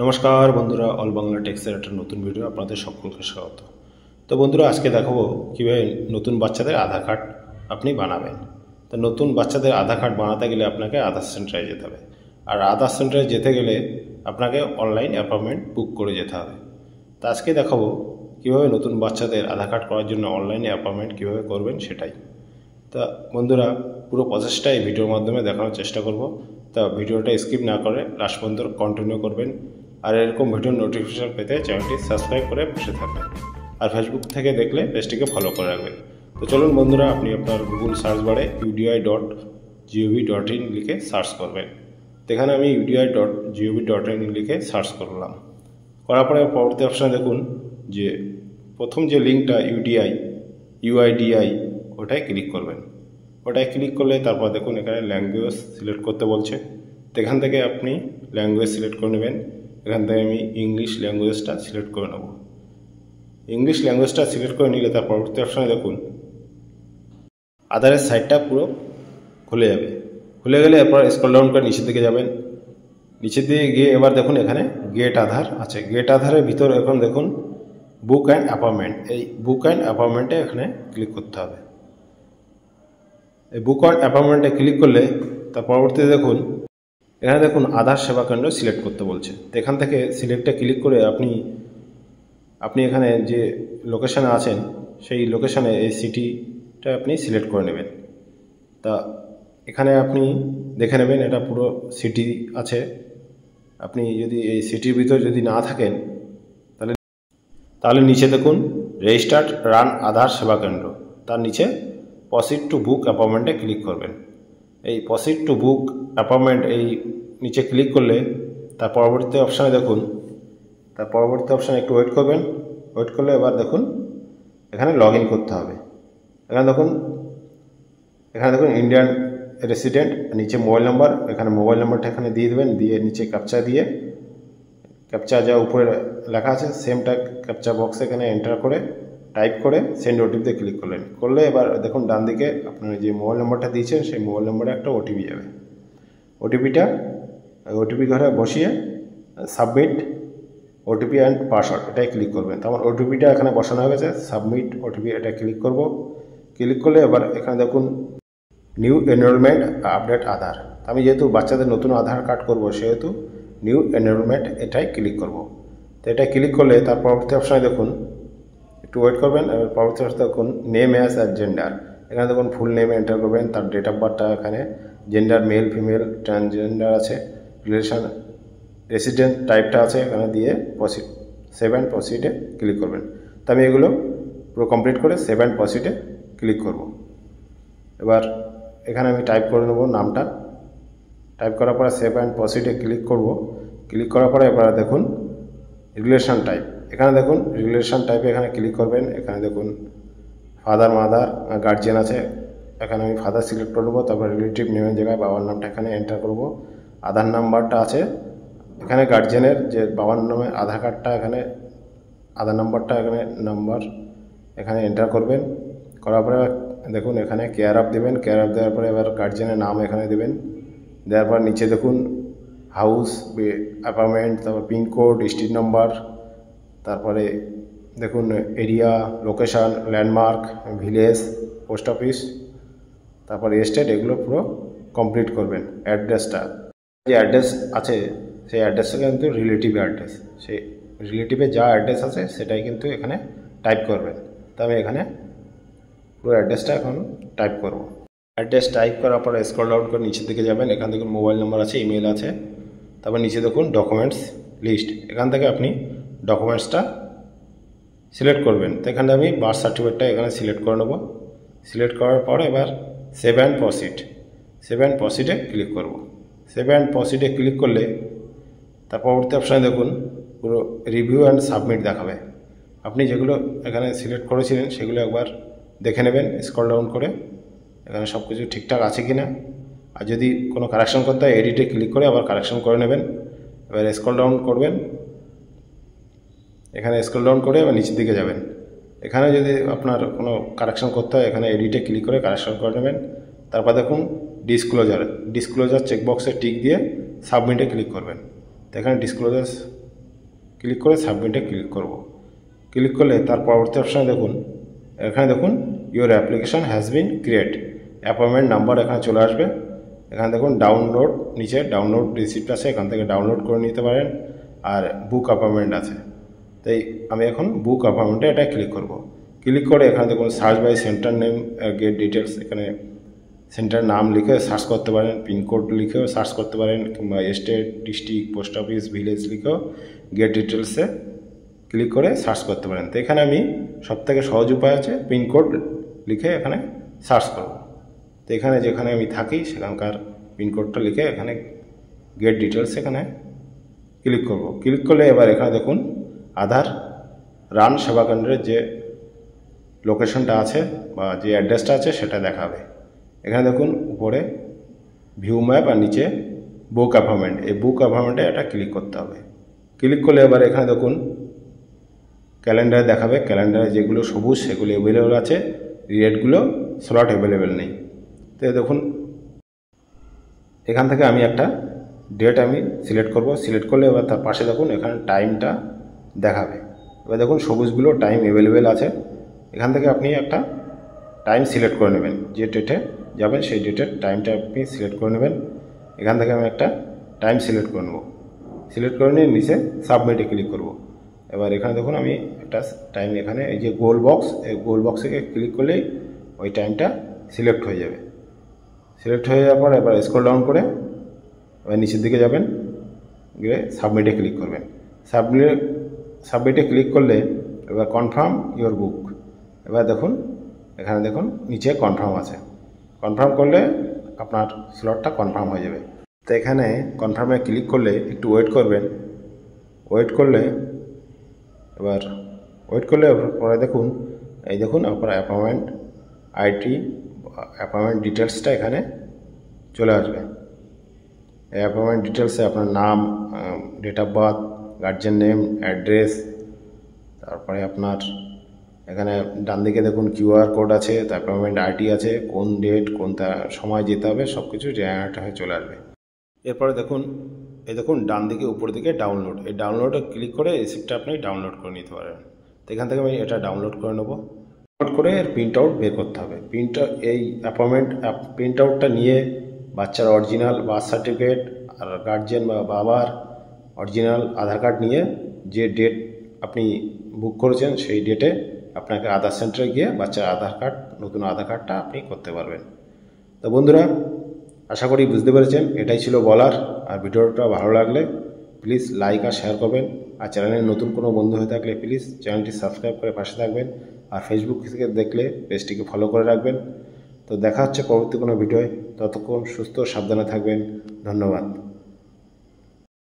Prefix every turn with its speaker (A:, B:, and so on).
A: নমস্কার বন্ধুরা, অল বাংলা টেক্সের একটা নতুন ভিডিও আপনাদের সকলকে স্বাগত। তো বন্ধুরা, আজকে দেখাবো কীভাবে নতুন বাচ্চাদের আধার কার্ড আপনি বানাবেন। তো নতুন বাচ্চাদের আধার কার্ড বানাতে গেলে আপনাকে আধার সেন্টারে যেতে হবে, আর আধার সেন্টারে যেতে গেলে আপনাকে অনলাইন অ্যাপয়েন্টমেন্ট বুক করে যেতে হবে। তো আজকে দেখাবো কীভাবে নতুন বাচ্চাদের আধার কার্ড করার জন্য অনলাইনে অ্যাপয়েন্টমেন্ট কীভাবে করবেন সেটাই। তা বন্ধুরা, পুরো প্রসেসটা এই ভিডিওর মাধ্যমে দেখানোর চেষ্টা করব। তা ভিডিওটা স্কিপ না করে লাস্ট পর্যন্ত কন্টিনিউ করবেন। আর এরকম ভিডিও নোটিফিকেশন পেতে চ্যানেলটি সাবস্ক্রাইব করে বসে থাকবেন, আর ফেসবুক থেকে দেখলে পেজটিকে ফলো করে রাখবেন। তো চলুন বন্ধুরা, আপনি আপনার গুগল সার্চ বারে udi.gov.in লিখে সার্চ করবেন। এখানে আমি udi.gov.in লিখে সার্চ করলাম। করার পরে পরবর্তী অপশানে দেখুন যে প্রথম যে লিঙ্কটা UIDI ওটাই ক্লিক করবেন। ওটাই ক্লিক করলে তারপর দেখুন এখানে ল্যাঙ্গুয়েজ সিলেক্ট করতে বলছে। তো এখান থেকে আপনি ল্যাঙ্গুয়েজ সিলেক্ট করে নেবেন। এখান থেকে আমি ইংলিশ ল্যাঙ্গুয়েজটা সিলেক্ট করে নেব। ইংলিশ ল্যাঙ্গুয়েজটা সিলেক্ট করে নিলে তার পরবর্তী অপশানে দেখুন আধারের সাইটটা পুরো খুলে যাবে। খুলে গেলে এরপর স্ক্রল ডাউন করে নিচের দিকে যাবেন। নিচের দিকে গিয়ে এবার দেখুন এখানে গেট আধার আছে। গেট আধারের ভিতরে এখন দেখুন বুক অ্যান্ড অ্যাপয়েন্টমেন্ট, এই বুক অ্যান্ড অ্যাপয়েন্টমেন্টে এখানে ক্লিক করতে হবে। এই বুক অ্যান্ড অ্যাপয়েন্টমেন্টে ক্লিক করলে তার পরবর্তীতে দেখুন এখানে দেখুন আধার সেবা কেন্দ্র সিলেক্ট করতে বলছে। তো এখান থেকে সিলেক্টে ক্লিক করে আপনি এখানে যে লোকেশানে আছেন সেই লোকেশানে এই সিটিটা আপনি সিলেক্ট করে নেবেন। তা এখানে আপনি দেখে নেবেন এটা পুরো সিটি আছে। আপনি যদি এই সিটির ভিতর যদি না থাকেন তাহলে নিচে দেখুন রেজিস্টার্ড রান আধার সেবা কেন্দ্র, তার নিচে প্রসিড টু বুক অ্যাপয়েন্টমেন্টে ক্লিক করবেন। এই প্রসিড টু বুক অ্যাপয়েন্টমেন্ট এই নিচে ক্লিক করলে তার পরবর্তী অপশানে দেখুন, তার পরবর্তী অপশানে একটু ওয়েট করবেন। ওয়েট করলে এবার দেখুন এখানে লগ ইন করতে হবে। এখানে দেখুন ইন্ডিয়ান রেসিডেন্ট, নিচে মোবাইল নাম্বার, এখানে মোবাইল নাম্বারটা এখানে দিয়ে দেবেন। দিয়ে নিচে ক্যাপচা দিয়ে ক্যাপচা যা উপরে লেখা আছে সেমটা ক্যাপচা বক্সে এখানে এন্টার করে টাইপ করে সেন্ড ওটিপিতে ক্লিক করলে এবার দেখুন ডান দিকে আপনার যে মোবাইল নাম্বারটা দিয়েছেন সেই মোবাইল নাম্বারে একটা ওটিপি যাবে। ওটিপি ঘরে বসিয়ে সাবমিট ওটিপি অ্যান্ড পাসওয়ার্ড এটাই ক্লিক করবেন। তারপর ওটিপিটা এখানে বসানো হয়ে গেছে, সাবমিট ওটিপি এটা ক্লিক করব। ক্লিক করলে এবার এখানে দেখুন নিউ এনরোলমেন্ট আপডেট আধার। আমি যেহেতু বাচ্চাদের নতুন আধার কার্ড করব সেহেতু নিউ এনরোলমেন্ট এটাই ক্লিক করব। তো এটা ক্লিক করলে তার পরবর্তী অপশানে দেখুন একটু ওয়েট করবেন। এবার পরবর্তী অপশানে দেখুন নেম অ্যাজ আর জেন্ডার, এখানে দেখুন ফুল নেম এন্টার করবেন। তার ডেট অফ বার্থটা এখানে জেন্ডার মেল ফিমেল ট্রান্সজেন্ডার আছে, রেসিডেন্ট টাইপটা আছে এখানে দিয়ে সেভ অ্যান্ড প্রসিডে ক্লিক করবেন। তো আমি এগুলো পুরো কমপ্লিট করে সেভ অ্যান্ড প্রসিডে ক্লিক করব। এবার এখানে আমি টাইপ করে নেব নামটা। টাইপ করার পরে সেভ অ্যান্ড প্রসিডে ক্লিক করব। ক্লিক করার পরে এবার দেখুন রিলেশন টাইপ, এখানে দেখুন রিলেশন টাইপে এখানে ক্লিক করবেন। এখানে দেখুন ফাদার মাদার গার্জিয়ান আছে, এখানে আমি ফাদার সিলেক্ট করে নেবো। তারপর রিলেটিভ নেমের জায়গায় বাবার নামটা এখানে এন্টার করব। আধার নাম্বারটা আছে এখানে গার্জিয়ানের যে বাবার নামে আধার কার্ডটা এখানে আধার নাম্বারটা এখানে এন্টার করবেন। করার পরে দেখুন এখানে কেয়ার অফ দেবেন। কেয়ার অফ দেওয়ার পরে এবার গার্জিয়ানের নাম এখানে দেবেন। দেওয়ার পর নিচে দেখুন হাউস, অ্যাপার্টমেন্ট, তারপর পিনকোড, স্ট্রিট নাম্বার, তারপরে দেখুন area, location, landmark, village, post office, তারপর স্টেট, এগুলো পুরো কমপ্লিট করবেন। অ্যাড্রেসটা যে অ্যাড্রেস আছে সেই অ্যাড্রেসটা কিন্তু রিলেটিভ অ্যাড্রেস, সেই রিলেটিভে যা অ্যাড্রেস আছে সেটাই কিন্তু এখানে টাইপ করবেন। তো আমি এখানে পুরো অ্যাড্রেসটা এখন টাইপ করব। অ্যাড্রেস টাইপ করার পরে স্ক্রল ডাউন করে নিচের দিকে যাবেন। এখান থেকে মোবাইল নাম্বার আছে, ইমেল আছে, তারপর নিচে দেখুন ডকুমেন্টস লিস্ট, এখান থেকে আপনি ডকুমেন্টসটা সিলেক্ট করবেন। তো এখানে আমি বার্থ সার্টিফিকেটটা এখানে সিলেক্ট করে নেব। সিলেক্ট করার পর এবার সেভ অ্যান্ড প্রসিডে ক্লিক করব। সেভ অ্যান্ড প্রসিডে ক্লিক করলে তার পরবর্তী অপশানে দেখুন পুরো রিভিউ অ্যান্ড সাবমিট দেখাবে। আপনি যেগুলো এখানে সিলেক্ট করেছিলেন সেগুলো একবার দেখে নেবেন স্ক্রল ডাউন করে, এখানে সব কিছু ঠিকঠাক আছে কি না। আর যদি কোনো কারেকশন করতে হয় এডিটে ক্লিক করে আবার কারেকশন করে নেবেন। এবার স্ক্রল ডাউন করবেন, এখানে স্ক্রল ডাউন করে এবার নিচের দিকে যাবেন। এখানে যদি আপনার কোনো কারেকশন করতে হয় এখানে এডিটে ক্লিক করে কারেকশন করে নেবেন। তারপর দেখুন ডিসক্লোজার চেকবক্সে টিক দিয়ে সাবমিটে ক্লিক করবেন। তো এখানে ডিসক্লোজার ক্লিক করে সাবমিটে ক্লিক করব। ক্লিক করলে তার পরবর্তী অপশানে দেখুন, এখানে দেখুন your application has been create, appointment number এখানে চলে আসবে। এখানে দেখুন ডাউনলোড, নিচে ডাউনলোড রিসিপ্ট আছে, এখান থেকে ডাউনলোড করে নিতে পারেন। আর বুক অ্যাপয়েন্টমেন্ট আছে, তাই আমি এখন বুক অ্যাপয়েন্টমেন্টে এটা ক্লিক করব। ক্লিক করে এখানে দেখুন search by centre name get details, এখানে সেন্টার নাম লিখে সার্চ করতে পারেন, পিনকোড লিখেও সার্চ করতে পারেন, কিংবা state, district, post office, village লিখেও গেট ডিটেলসে ক্লিক করে সার্চ করতে পারেন। তো এখানে আমি সবথেকে সহজ উপায় আছে পিনকোড লিখে এখানে সার্চ করব। তো এখানে যেখানে আমি থাকি সেখানকার পিনকোডটা লিখে এখানে গেট ডিটেলস এখানে ক্লিক করব। ক্লিক করলে এবার এখানে দেখুন আধার রান সেবা কেন্দ্রের যে লোকেশনটা আছে বা যে অ্যাড্রেসটা আছে সেটা দেখাবে। এখানে দেখুন উপরে ভিউ ম্যাপ আর নিচে বুক অ্যাপয়েন্টমেন্ট, এই বুক অ্যাপয়েন্টমেন্টে এটা ক্লিক করতে হবে। ক্লিক করলে এবার এখানে দেখুন ক্যালেন্ডারে দেখাবে, ক্যালেন্ডারে যেগুলো সবুজ সেগুলো অ্যাভেলেবেল আছে, রেডগুলো স্লট অ্যাভেলেবেল নেই। তো দেখুন এখান থেকে আমি একটা ডেট আমি সিলেক্ট করব। সিলেক্ট করলে এবার তার পাশে দেখুন এখানে টাইমটা দেখাবে। এবার দেখুন সবুজগুলো টাইম অ্যাভেলেবেল আছে। এখান থেকে আপনি একটা টাইম সিলেক্ট করে নেবেন, যে ডেটে যাবেন সেই ডেটের টাইমটা আপনি সিলেক্ট করে নেবেন। এখান থেকে আমি একটা টাইম সিলেক্ট করে নেব। সিলেক্ট করে নিয়ে নিচে সাবমিটে ক্লিক করব। এবার এখানে দেখুন আমি একটা টাইম, এখানে এই যে গোল বক্স, এই গোল বক্সে ক্লিক করলেই ওই টাইমটা সিলেক্ট হয়ে যাবে। সিলেক্ট হয়ে যাওয়ার পর এবার স্ক্রল ডাউন করে এবার নিচের দিকে যাবেন, গিয়ে সাবমিটে ক্লিক করবেন। সাবমিটে ক্লিক করলে এবার কনফার্ম ইওর বুক, এবার দেখুন এখানে দেখুন নিচে কনফার্ম আছে। কনফার্ম করলে আপনার স্লটটা কনফার্ম হয়ে যাবে। তো এখানে কনফার্মে ক্লিক করলে একটু ওয়েট করবেন। ওয়েট করলে পরে দেখুন এই দেখুন আপনার অ্যাপয়েন্টমেন্ট আইডি, অ্যাপয়েন্টমেন্ট ডিটেলসটা এখানে চলে আসবে। এই অ্যাপয়েন্টমেন্ট ডিটেলসে আপনার নাম, date of birth, guardian name, address, তারপরে আপনার এখানে ডান দিকে দেখুন কিউআর কোড আছে, অ্যাপয়েন্টমেন্ট আইডি আছে, কোন ডেট কোন সময় যেতে হবে সব কিছু জেনারেট হয়ে চলে আসবে। এরপরে দেখুন এই দেখুন ডান দিকে উপর দিকে ডাউনলোড, এই ডাউনলোডে ক্লিক করে রিসিপ্টটা আপনি ডাউনলোড করে নিতে পারেন। তো এখান থেকে আমি এটা ডাউনলোড করে নেব। ডাউনলোড করে এর প্রিন্ট আউট বের করতে হবে। এই অ্যাপয়েন্টমেন্ট প্রিন্ট আউটটা নিয়ে বাচ্চার অরিজিনাল বার্থ সার্টিফিকেট আর গার্জিয়ান বা বাবার অরিজিনাল আধার কার্ড নিয়ে যে ডেট আপনি বুক করেছেন সেই ডেটে আপনাকে আধার সেন্টারে গিয়ে বাচ্চার আধার কার্ড, নতুন আধার কার্ডটা আপনি করতে পারবেন। তো বন্ধুরা আশা করি বুঝতে পেরেছেন, এটাই ছিল বলার। আর ভিডিওটা ভালো লাগলে প্লিজ লাইক আর শেয়ার করবেন। আর চ্যানেলে নতুন কোনো বন্ধু হয়ে থাকলে প্লিজ চ্যানেলটি সাবস্ক্রাইব করে পাশে থাকবেন। আর ফেসবুক থেকে দেখলে পেজটিকে ফলো করে রাখবেন। তো দেখা হচ্ছে পরবর্তী কোনো ভিডিওয়, ততক্ষণ সুস্থ সাবধানে থাকবেন। ধন্যবাদ।